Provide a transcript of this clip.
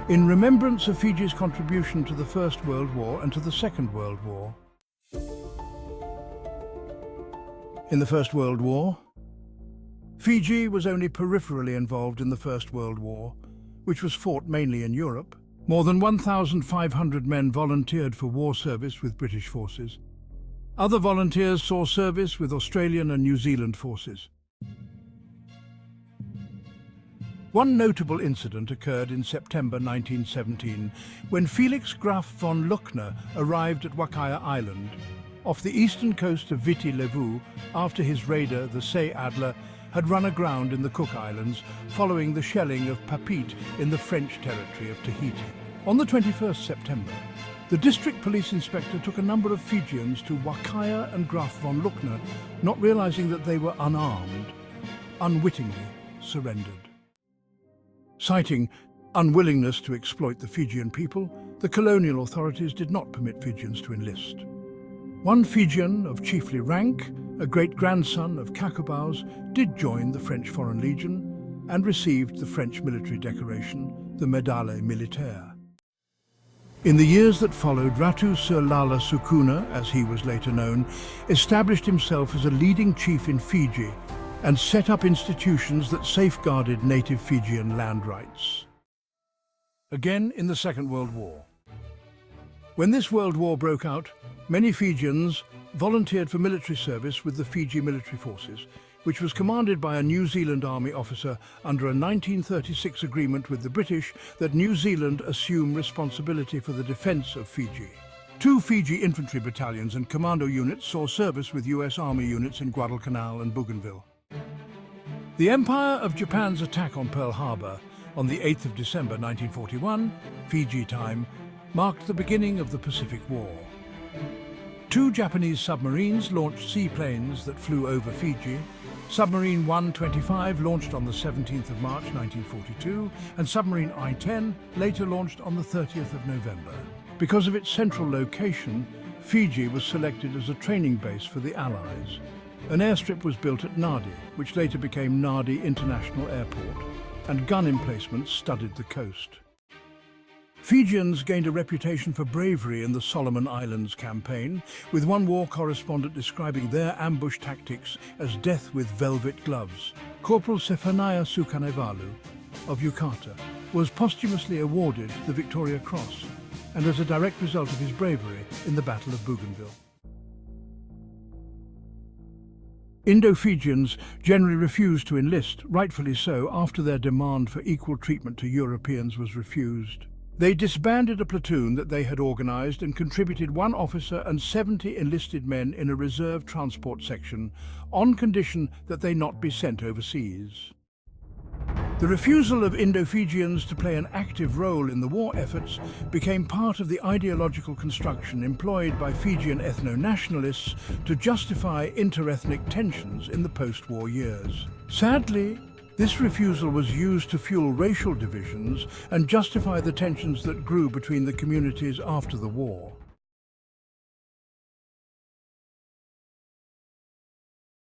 in remembrance of Fiji's contribution to the First World War and to the Second World War. In the First World War, Fiji was only peripherally involved in the First World War, which was fought mainly in Europe. More than 1,500 men volunteered for war service with British forces. Other volunteers saw service with Australian and New Zealand forces. One notable incident occurred in September 1917 when Felix Graf von Luckner arrived at Wakaya Island, off the eastern coast of Viti Levu, after his raider, the Say Adler, had run aground in the Cook Islands following the shelling of Papeete in the French territory of Tahiti. On the 21st September, the district police inspector took a number of Fijians to Wakaya and Graf von Luckner, not realizing that they were unarmed, unwittingly surrendered. Citing unwillingness to exploit the Fijian people, the colonial authorities did not permit Fijians to enlist. One Fijian of chiefly rank, a great-grandson of Kakubaus, did join the French Foreign Legion and received the French military decoration, the Médaille Militaire. In the years that followed, Ratu Sir Lala Sukuna, as he was later known, established himself as a leading chief in Fiji and set up institutions that safeguarded native Fijian land rights. Again in the Second World War. When this World War broke out, many Fijians volunteered for military service with the Fiji Military Forces, which was commanded by a New Zealand Army officer under a 1936 agreement with the British that New Zealand assume responsibility for the defence of Fiji. 2 Fiji infantry battalions and commando units saw service with US Army units in Guadalcanal and Bougainville. The Empire of Japan's attack on Pearl Harbor on the 8th of December 1941, Fiji time, marked the beginning of the Pacific War. 2 Japanese submarines launched seaplanes that flew over Fiji. Submarine 125 launched on the 17th of March 1942, and Submarine I-10 later launched on the 30th of November. Because of its central location, Fiji was selected as a training base for the Allies. An airstrip was built at Nadi, which later became Nadi International Airport, and gun emplacements studded the coast. Fijians gained a reputation for bravery in the Solomon Islands campaign, with one war correspondent describing their ambush tactics as death with velvet gloves. Corporal Sefanaya Sukanevalu of Yukata was posthumously awarded the Victoria Cross, and as a direct result of his bravery in the Battle of Bougainville. Indo-Fijians generally refused to enlist, rightfully so, after their demand for equal treatment to Europeans was refused. They disbanded a platoon that they had organized and contributed 1 officer and 70 enlisted men in a reserve transport section on condition that they not be sent overseas. The refusal of Indo-Fijians to play an active role in the war efforts became part of the ideological construction employed by Fijian ethno-nationalists to justify inter-ethnic tensions in the post-war years. Sadly, this refusal was used to fuel racial divisions and justify the tensions that grew between the communities after the war.